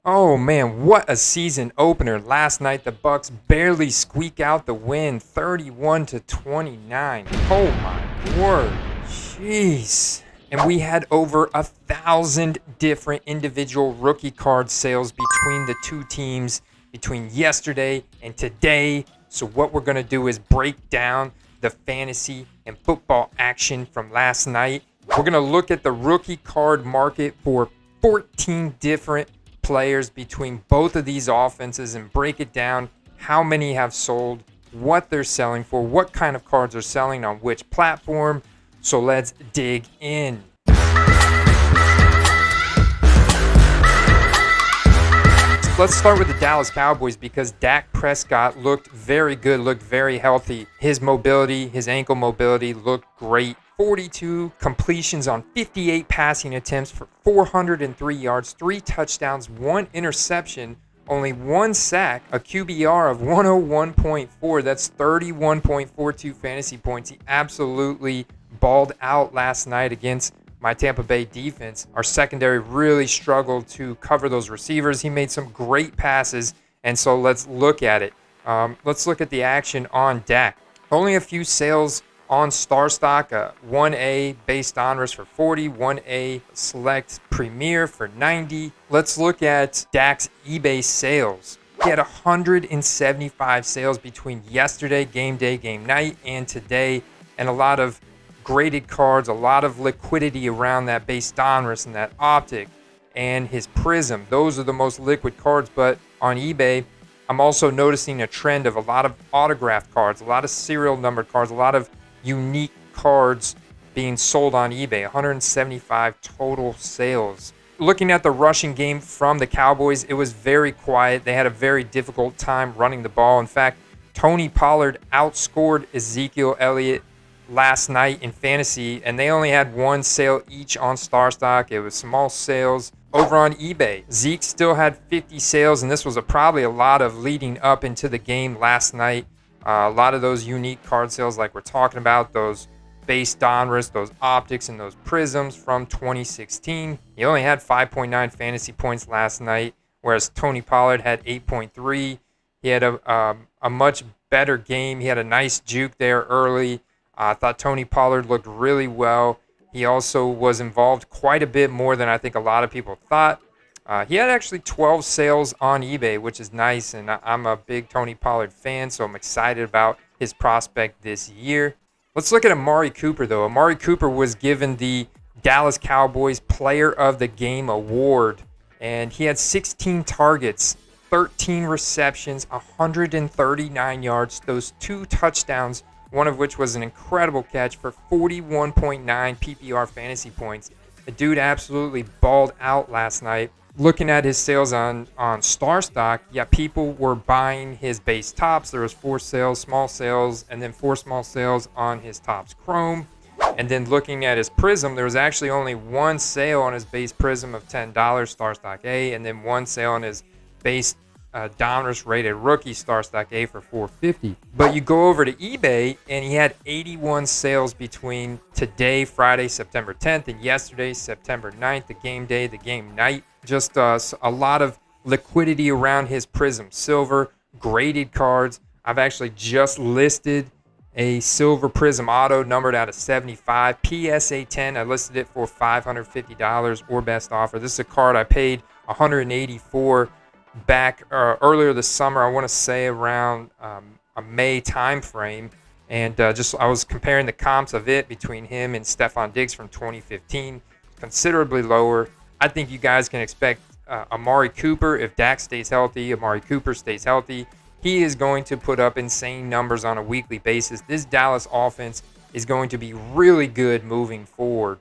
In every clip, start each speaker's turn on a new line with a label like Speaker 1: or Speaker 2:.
Speaker 1: Oh man, what a season opener last night. The Bucks barely squeak out the win, 31-29. Oh my word. Jeez. And we had over 1,000 different individual rookie card sales between the two teams between yesterday and today. So what we're going to do is break down the fantasy and football action from last night. We're going to look at the rookie card market for 14 different players between both of these offenses and break it down, how many have sold, what they're selling for, what kind of cards are selling on which platform. So let's dig in. Let's start with the Dallas Cowboys because Dak Prescott looked very good, looked very healthy. His mobility, his ankle mobility looked great. 42 completions on 58 passing attempts for 403 yards, 3 touchdowns, 1 interception, only 1 sack, a QBR of 101.4. That's 31.42 fantasy points. He absolutely balled out last night against my Tampa Bay defense. Our secondary really struggled to cover those receivers. He made some great passes, and so let's look at it. Let's look at the action on Dak. Only a few sales on Starstock, 1A base donruss for 40, 1A select premier for 90. Let's look at Dak's eBay sales. He had 175 sales between yesterday, game day, game night, and today, and a lot of graded cards, a lot of liquidity around that base donruss and that optic and his prism. Those are the most liquid cards, but on eBay, I'm also noticing a trend of a lot of autographed cards, a lot of serial numbered cards, a lot of unique cards being sold on eBay. 175 total sales. Looking at the rushing game from the Cowboys, it was very quiet. They had a very difficult time running the ball. In fact, Tony Pollard outscored Ezekiel Elliott last night in fantasy, and they only had 1 sale each on Starstock. It was small sales. Over on eBay, Zeke still had 50 sales, and this was probably a lot of leading up into the game last night. A lot of those unique card sales like we're talking about, those base donruss, those optics, and those prisms from 2016. He only had 5.9 fantasy points last night, whereas Tony Pollard had 8.3. He had a much better game. He had a nice juke there early. I thought Tony Pollard looked really well. He also was involved quite a bit more than I think a lot of people thought. He had actually 12 sales on eBay, which is nice, and I'm a big Tony Pollard fan, so I'm excited about his prospect this year. Let's look at Amari Cooper, though. Amari Cooper was given the Dallas Cowboys Player of the Game award, and he had 16 targets, 13 receptions, 139 yards, those 2 touchdowns, one of which was an incredible catch for 41.9 PPR fantasy points. The dude absolutely balled out last night. Looking at his sales on Starstock, yeah, people were buying his base tops. There was 4 sales, small sales, and then 4 small sales on his tops chrome. And then looking at his prism, there was actually only 1 sale on his base prism of $10, Starstock A, and then 1 sale on his base donruss rated rookie Starstock A for $450. But you go over to eBay, and he had 81 sales between today, Friday, September 10th, and yesterday, September 9th, the game day, the game night. Just a lot of liquidity around his Prism Silver, graded cards. I've actually just listed a Silver Prism Auto numbered out of 75. PSA 10, I listed it for $550 or best offer. This is a card I paid $184 back earlier this summer. I want to say around a May time frame. And I was comparing the comps of it between him and Stephon Diggs from 2015. Considerably lower. I think you guys can expect Amari Cooper, if Dak stays healthy, Amari Cooper stays healthy, he is going to put up insane numbers on a weekly basis. This Dallas offense is going to be really good moving forward.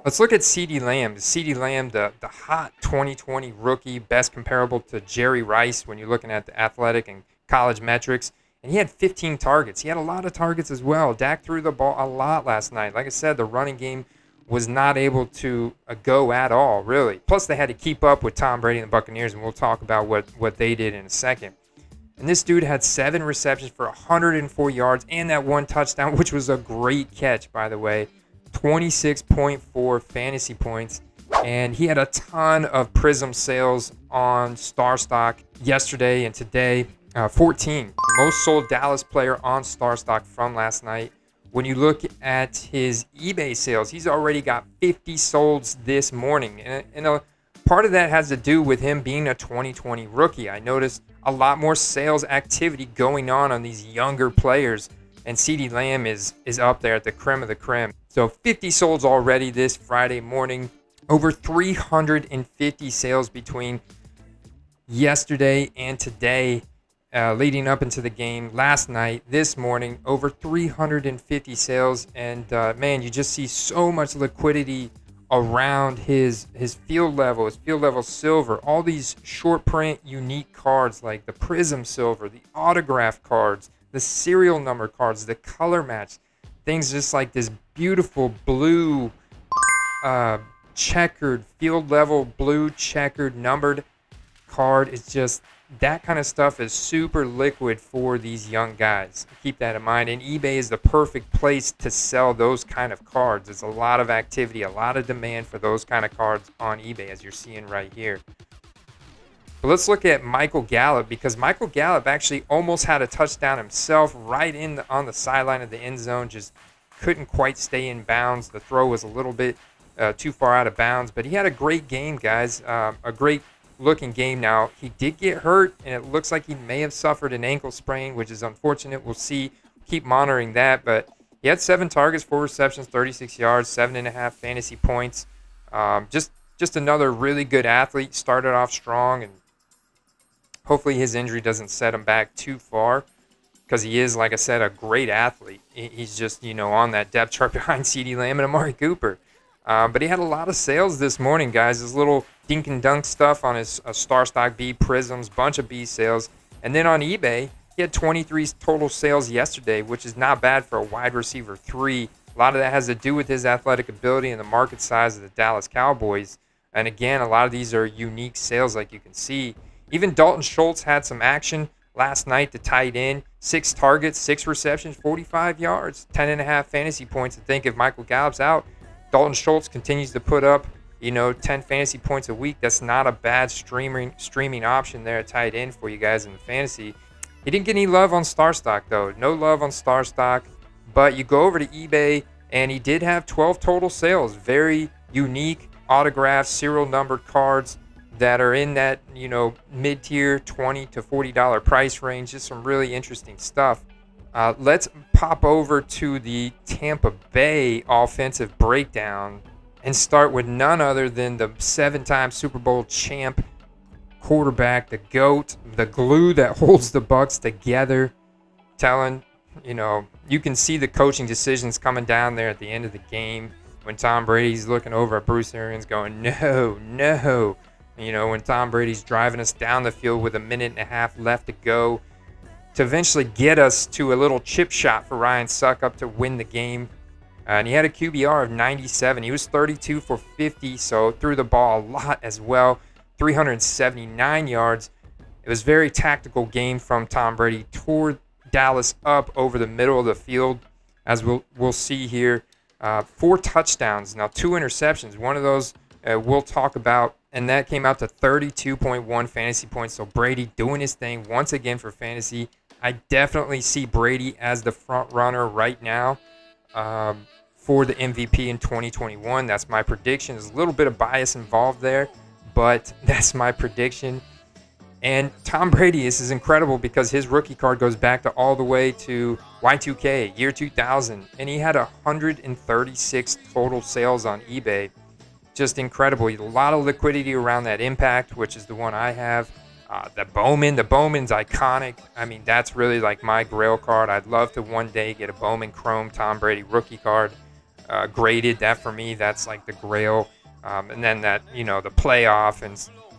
Speaker 1: Let's look at CeeDee Lamb. CeeDee Lamb, the hot 2020 rookie, best comparable to Jerry Rice when you're looking at the athletic and college metrics. And he had 15 targets. He had a lot of targets as well. Dak threw the ball a lot last night. Like I said, the running game was not able to go at all, really. Plus, they had to keep up with Tom Brady and the Buccaneers, and we'll talk about what they did in a second. And this dude had 7 receptions for 104 yards and that 1 touchdown, which was a great catch, by the way. 26.4 fantasy points. And he had a ton of Prism sales on Starstock yesterday and today. 14, most sold Dallas player on Starstock from last night. When you look at his eBay sales, he's already got 50 solds this morning. And a part of that has to do with him being a 2020 rookie. I noticed a lot more sales activity going on these younger players. And CeeDee Lamb is up there at the creme of the creme. So 50 solds already this Friday morning. Over 350 sales between yesterday and today. Leading up into the game last night, this morning, over 350 sales, and man, you just see so much liquidity around his field level silver, all these short print unique cards like the Prism Silver, the autograph cards, the serial number cards, the color match, things just like this beautiful blue checkered field level blue checkered numbered card. It's just that kind of stuff is super liquid for these young guys. Keep that in mind. And eBay is the perfect place to sell those kind of cards. There's a lot of activity, a lot of demand for those kind of cards on eBay, as you're seeing right here. But let's look at Michael Gallup, because Michael Gallup actually almost had a touchdown himself right on the sideline of the end zone. Just couldn't quite stay in bounds. The throw was a little bit too far out of bounds. But he had a great game, guys. A great looking game. Now, he did get hurt, and it looks like he may have suffered an ankle sprain, which is unfortunate. We'll see, keep monitoring that. But he had 7 targets, 4 receptions, 36 yards, 7.5 fantasy points. Just another really good athlete. Started off strong, and hopefully his injury doesn't set him back too far, because he is, like I said, a great athlete. He's just, on that depth chart behind CeeDee Lamb and Amari Cooper. But he had a lot of sales this morning, guys. His little dink and dunk stuff on his Starstock B Prisms, bunch of B sales. And then on eBay, he had 23 total sales yesterday, which is not bad for a wide receiver 3. A lot of that has to do with his athletic ability and the market size of the Dallas Cowboys. And again, a lot of these are unique sales, like you can see. Even Dalton Schultz had some action last night, the tight end. 6 targets, 6 receptions, 45 yards, 10.5 fantasy points. I think if Michael Gallup's out, Dalton Schultz continues to put up, 10 fantasy points a week. That's not a bad streaming option there at tight end for you guys in the fantasy. He didn't get any love on Starstock, though. No love on Starstock. But you go over to eBay, and he did have 12 total sales. Very unique autographed, serial numbered cards that are in that, mid-tier $20 to $40 price range. Just some really interesting stuff. Let's pop over to the Tampa Bay offensive breakdown and start with none other than the 7-time Super Bowl champ quarterback, the GOAT, the glue that holds the Bucs together. You can see the coaching decisions coming down there at the end of the game when Tom Brady's looking over at Bruce Arians going, no. When Tom Brady's driving us down the field with 1.5 minutes left to go, to eventually get us to a little chip shot for Ryan Suckup to win the game. And he had a QBR of 97. He was 32 for 50, so threw the ball a lot as well. 379 yards. It was a very tactical game from Tom Brady. Tore Dallas up over the middle of the field, as we'll see here. 4 touchdowns. Now, 2 interceptions. One of those we'll talk about, and that came out to 32.1 fantasy points. So Brady doing his thing once again for fantasy. I definitely see Brady as the front runner right now for the MVP in 2021. That's my prediction. There's a little bit of bias involved there, but that's my prediction. And Tom Brady, this is incredible because his rookie card goes back to all the way to Y2K, year 2000, and he had 136 total sales on eBay. Just incredible. A lot of liquidity around that Impact, which is the one I have. The Bowman's iconic. I mean, that's really like my grail card. I'd love to one day get a Bowman Chrome Tom Brady rookie card graded. That for me, that's like the grail. And then that, the playoff,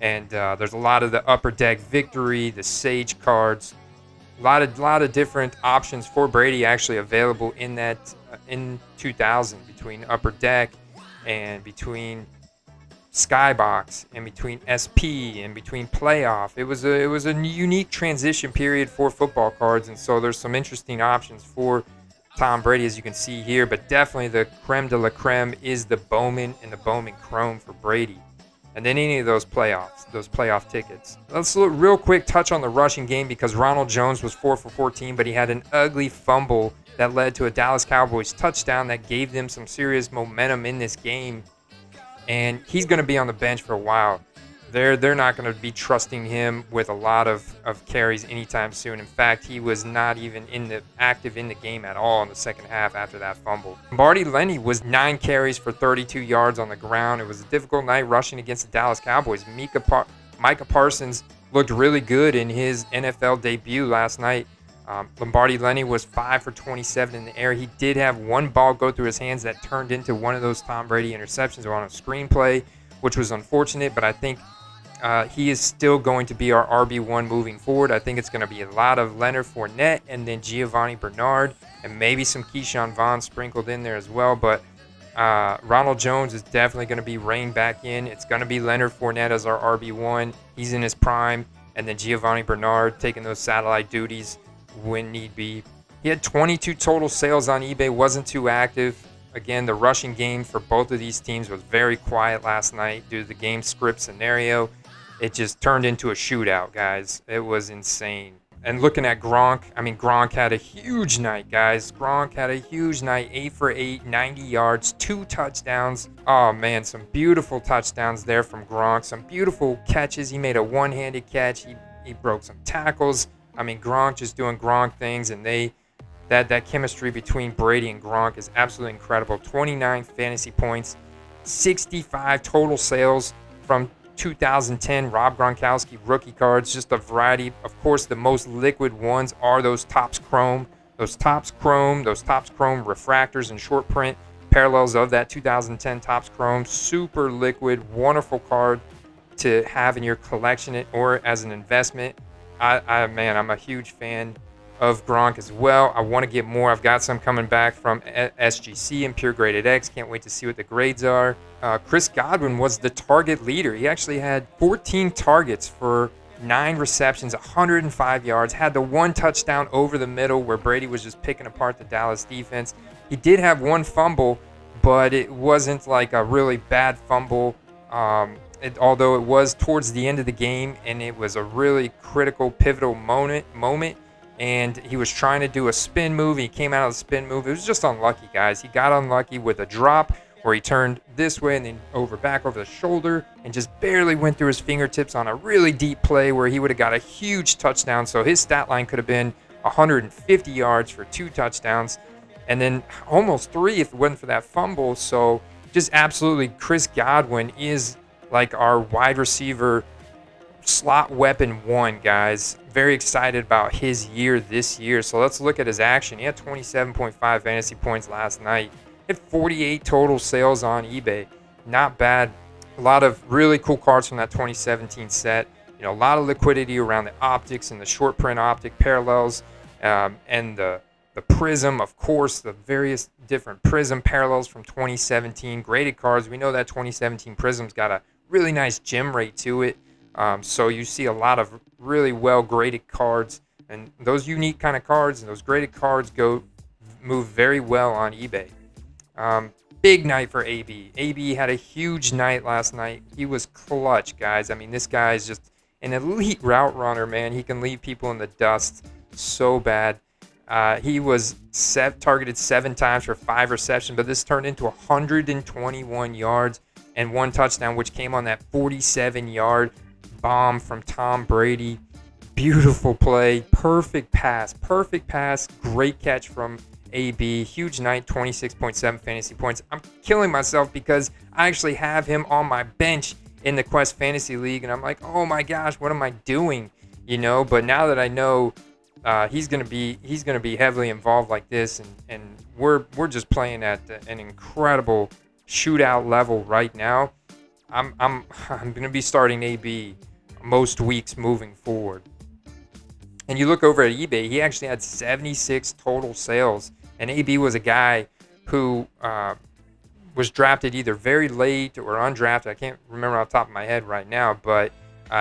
Speaker 1: and there's a lot of the Upper Deck Victory, the Sage cards. A lot of different options for Brady actually available in that in 2000 between Upper Deck and between Skybox and between SP and between Playoff. It was a unique transition period for football cards, and so there's some interesting options for Tom Brady, as you can see here. But definitely the creme de la creme is the Bowman and the Bowman Chrome for Brady. and then any of those playoff tickets. Let's look real quick, touch on the rushing game, because Ronald Jones was 4 for 14, but he had an ugly fumble that led to a Dallas Cowboys touchdown that gave them some serious momentum in this game. And he's going to be on the bench for a while. They're not going to be trusting him with a lot of carries anytime soon. In fact, he was not even active in the game at all in the second half after that fumble. Lenny was 9 carries for 32 yards on the ground. It was a difficult night rushing against the Dallas Cowboys. Micah Parsons looked really good in his NFL debut last night. Lenny was 5 for 27 in the air. He did have one ball go through his hands that turned into one of those Tom Brady interceptions on a screenplay, which was unfortunate, but I think he is still going to be our RB1 moving forward. I think it's going to be a lot of Leonard Fournette and then Giovanni Bernard and maybe some Keyshawn Vaughn sprinkled in there as well. But Ronald Jones is definitely going to be reined back in. It's going to be Leonard Fournette as our RB1. He's in his prime. And then Giovanni Bernard taking those satellite duties when need be. He had 22 total sales on eBay, wasn't too active. Again, the rushing game for both of these teams was very quiet last night due to the game script scenario. It just turned into a shootout, guys. It was insane. And looking at Gronk, I mean, Gronk had a huge night, guys. Gronk had a huge night, 8 for 8, 90 yards, 2 touchdowns. Oh, man, some beautiful touchdowns there from Gronk. Some beautiful catches. He made a one-handed catch. He broke some tackles. I mean, Gronk just doing Gronk things, and that chemistry between Brady and Gronk is absolutely incredible. 29 fantasy points, 65 total sales from 2010 Rob Gronkowski rookie cards. Just a variety. Of course, the most liquid ones are those Topps Chrome refractors and short print parallels of that 2010 Topps Chrome. Super liquid, wonderful card to have in your collection or as an investment. Man, I'm a huge fan of Gronk as well. I want to get more. I've got some coming back from SGC and Pure Graded X. Can't wait to see what the grades are. Chris Godwin was the target leader. He actually had 14 targets for 9 receptions, 105 yards, had the 1 touchdown over the middle where Brady was just picking apart the Dallas defense. He did have 1 fumble, but it wasn't like a really bad fumble. Although it was towards the end of the game, and it was a really critical, pivotal moment. And he was trying to do a spin move. He came out of the spin move. It was just unlucky, guys. He got unlucky with a drop where he turned this way and then back over the shoulder and just barely went through his fingertips on a really deep play where he would have got a huge touchdown. So his stat line could have been 150 yards for 2 touchdowns and then almost 3 if it wasn't for that fumble. So just absolutely, Chris Godwin is like our wide receiver slot weapon 1, guys. Very excited about his year this year. So let's look at his action. He had 27.5 fantasy points last night. He had 48 total sales on eBay. Not bad. A lot of really cool cards from that 2017 set. You know, a lot of liquidity around the optics and the short print optic parallels and the prism, of course, the various different prism parallels from 2017. Graded cards. We know that 2017 prism's got a really nice gem rate to it. So you see a lot of really well graded cards, and those unique kind of cards and those graded cards move very well on eBay. Big night for AB. AB had a huge night last night. He was clutch, guys. I mean, this guy is just an elite route runner, man. He can leave people in the dust so bad. He was targeted 7 times for 5 receptions, but this turned into 121 yards and 1 touchdown, which came on that 47-yard bomb from Tom Brady. Beautiful play, perfect pass, great catch from AB. Huge night, 26.7 fantasy points. I'm killing myself because I actually have him on my bench in the Quest Fantasy League, and I'm like, oh my gosh, what am I doing? You know, but now that I know he's gonna be heavily involved like this, and we're just playing at an incredible shootout level right now. I'm gonna be starting AB most weeks moving forward. And you look over at eBay, he actually had 76 total sales, and AB was a guy who was drafted either very late or undrafted. I can't remember off the top of my head right now, but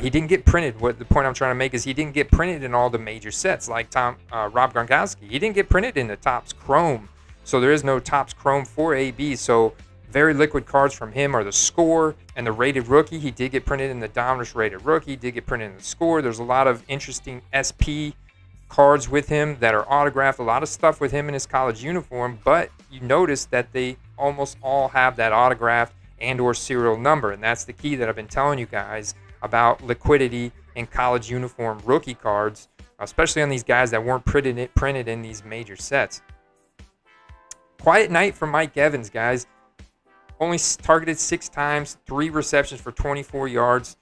Speaker 1: he didn't get printed. What the point I'm trying to make is he didn't get printed in all the major sets like Rob Gronkowski. He didn't get printed in the Topps Chrome, so there is no Topps Chrome for AB. So very liquid cards from him are the Score and the Rated Rookie. He did get printed in the Dominus Rated Rookie, did get printed in the Score. There's a lot of interesting SP cards with him that are autographed, a lot of stuff with him in his college uniform, but you notice that they almost all have that autographed and or serial number, and that's the key that I've been telling you guys about liquidity in college uniform rookie cards, especially on these guys that weren't printed in these major sets. Quiet night for Mike Evans, guys. Only targeted 6 times, 3 receptions for 24 yards.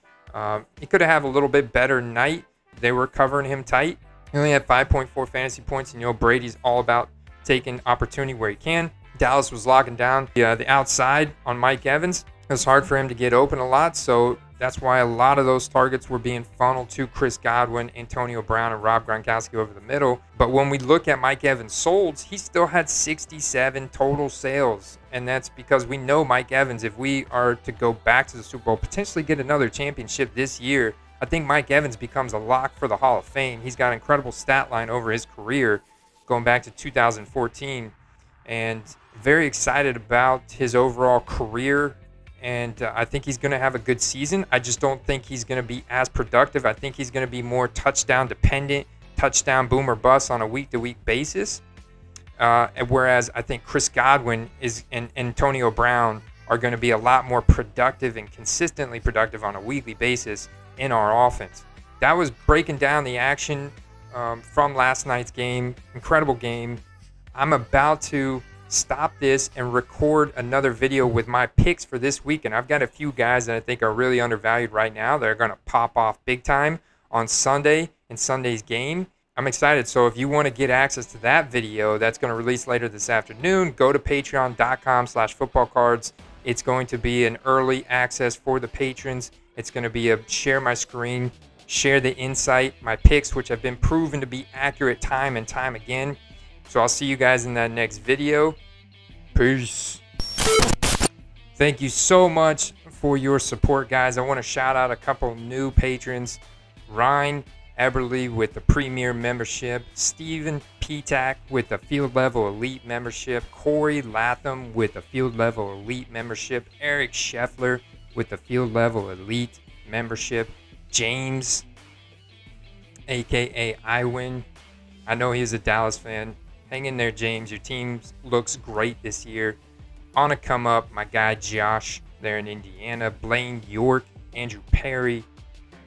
Speaker 1: He could have had a little bit better night. They were covering him tight. He only had 5.4 fantasy points, and Brady's all about taking opportunity where he can. Dallas was locking down the outside on Mike Evans. It was hard for him to get open a lot, so that's why a lot of those targets were being funneled to Chris Godwin, Antonio Brown, and Rob Gronkowski over the middle. But when we look at Mike Evans' solds, he still had 67 total sales, and that's because we know Mike Evans, if we are to go back to the Super Bowl, potentially get another championship this year, I think Mike Evans becomes a lock for the Hall of Fame. He's got an incredible stat line over his career going back to 2014, and very excited about his overall career. And I think he's going to have a good season. I just don't think he's going to be as productive. I think he's going to be more touchdown dependent, touchdown boom or bust on a week-to-week basis. Whereas I think Chris Godwin and Antonio Brown are going to be a lot more productive and consistently productive on a weekly basis in our offense. That was breaking down the action from last night's game. Incredible game. I'm about to stop this and record another video with my picks for this week, and I've got a few guys that I think are really undervalued right now that are going to pop off big time on Sunday in Sunday's game. I'm excited. So if you want to get access to that video that's going to release later this afternoon, go to patreon.com/footballcards. It's going to be an early access for the patrons. It's going to be a share my screen, share the insight, my picks, which have been proven to be accurate time and time again. So I'll see you guys in that next video. Peace. Thank you so much for your support, guys. I want to shout out a couple new patrons. Ryan Eberly with the Premier membership. Steven Petak with the Field Level Elite membership. Corey Latham with the Field Level Elite membership. Eric Scheffler with the Field Level Elite membership. James, a.k.a. Iwin. I know he's a Dallas fan. Hang in there, James. Your team looks great this year. On a come up, my guy Josh there in Indiana. Blaine York, Andrew Perry,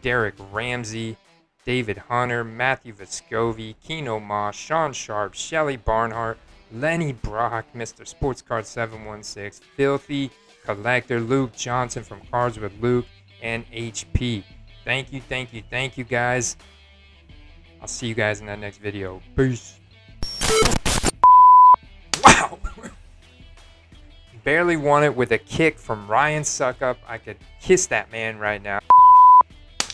Speaker 1: Derek Ramsey, David Hunter, Matthew Vescovi, Keno Moss, Sean Sharp, Shelly Barnhart, Lenny Brock, Mr. Sports Card 716, Filthy Collector, Luke Johnson from Cards with Luke, and HP. Thank you, thank you, thank you, guys. I'll see you guys in that next video. Peace. Wow! Barely won it with a kick from Ryan Suckup. I could kiss that man right now.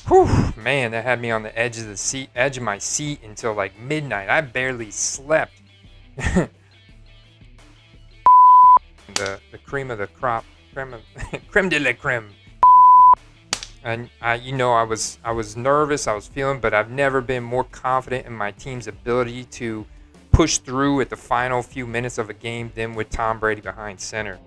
Speaker 1: Whew, man, that had me on the edge of my seat until like midnight. I barely slept. the cream of the crop, creme de la creme. And I was nervous, I was feeling, but I've never been more confident in my team's ability to push through at the final few minutes of a game than with Tom Brady behind center.